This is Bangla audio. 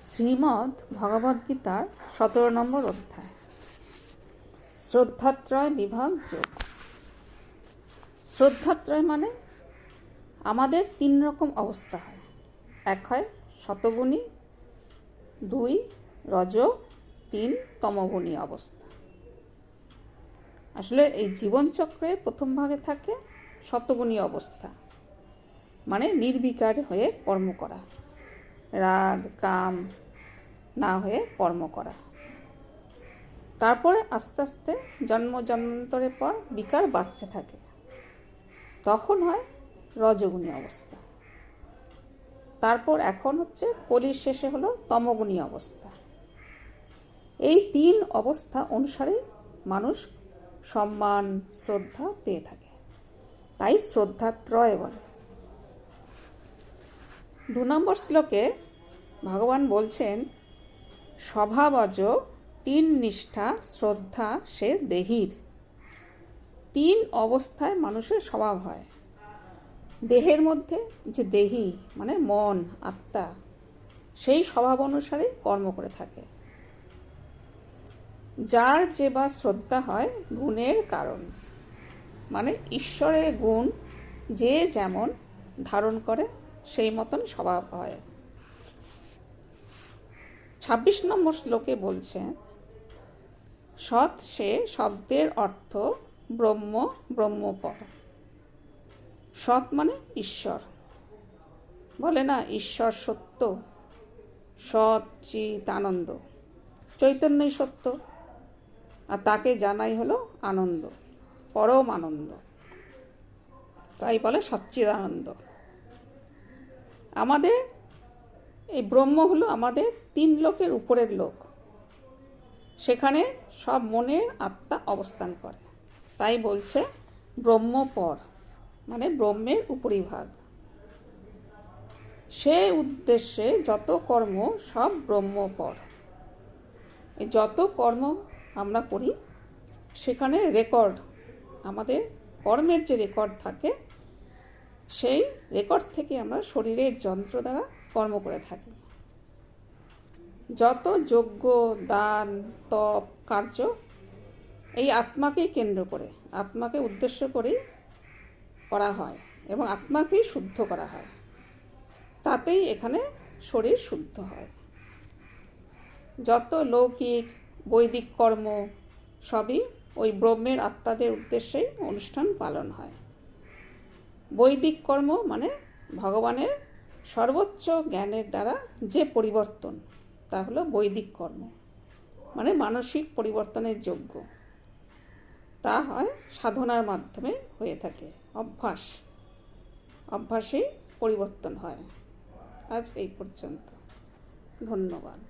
শ্রীমদ্ ভগবদ্গীতার 17 নম্বর অধ্যায় শ্রদ্ধাত্রয় বিভাগ যোগ। শ্রদ্ধাত্রয় মানে আমাদের 3 রকম অবস্থা হয়। এক হয় শতগুণী, 2 রজ, 3 তমগুণী অবস্থা। আসলে এই জীবনচক্রে প্রথম ভাগে থাকে শতগুণী অবস্থা, মানে নির্বিকার হয়ে কর্ম করা, রাগ কাম না হয়ে কর্ম করা। তারপরে আস্তে আস্তে জন্মান্তরের পর বিকার বাড়তে থাকে, তখন হয় রজগুণী অবস্থা। তারপর এখন হচ্ছে কলির শেষে হলো তমগুণী অবস্থা। এই 3 অবস্থা অনুসারে মানুষ সম্মান শ্রদ্ধা পেয়ে থাকে, তাই শ্রদ্ধাত্রয় বলে। 2 নম্বর শ্লোকে ভগবান বলছেন, স্বভাবজ 3 নিষ্ঠা শ্রদ্ধা সে দেহির। 3 অবস্থায় মানুষের স্বভাব হয়। দেহের মধ্যে যে দেহি মানে মন আত্মা, সেই স্বভাব অনুসারে কর্ম করে থাকে। যার যে বা শ্রদ্ধা হয় গুণের কারণ, মানে ঈশ্বরের গুণ যে যেমন ধারণ করে সেই মতন স্বভাব হয়। 26 নম্বর শ্লোকে বলছে, সৎ সে শব্দের অর্থ ব্রহ্ম ব্রহ্মপর। সৎ মানে ঈশ্বর, বলে না ঈশ্বর সত্য, সৎ চিৎ আনন্দ, চৈতন্যই সত্য, আর তাকে জানাই হলো আনন্দ, পরম আনন্দ, তাই বলে সচ্চিদানন্দ। আমাদের এই ব্রহ্ম হলো আমাদের 3 লোকের উপরের লোক, সেখানে সব মনের আত্মা অবস্থান করে, তাই বলছে ব্রহ্মপর, মানে ব্রহ্মের উপরিভাগ। সে উদ্দেশ্যে যত কর্ম সব ব্রহ্মপর। এই যত কর্ম আমরা করি সেখানে রেকর্ড, আমাদের কর্মের যে রেকর্ড থাকে, সেই রেকর্ড থেকে আমরা শরীরের যন্ত্র দ্বারা কর্ম করে থাকি। যত যজ্ঞ দান তপ কার্য এই আত্মাকেই কেন্দ্র করে, আত্মাকে উদ্দেশ্য করে করা হয় এবং আত্মাকেই শুদ্ধ করা হয়, তাতেই এখানে শরীর শুদ্ধ হয়। যত লৌকিক বৈদিক কর্ম সবই ওই ব্রহ্মের আত্মাদের উদ্দেশ্যেই অনুষ্ঠান পালন হয়। বৈদিক কর্ম মানে ভগবানের সর্বোচ্চ জ্ঞানের দ্বারা যে পরিবর্তন, তা হলো বৈদিক কর্ম, মানে মানসিক পরিবর্তনের যোগ্য। তা হয় সাধনার মাধ্যমে হয়ে থাকে, অভ্যাসেই পরিবর্তন হয়। আজ এই পর্যন্ত, ধন্যবাদ।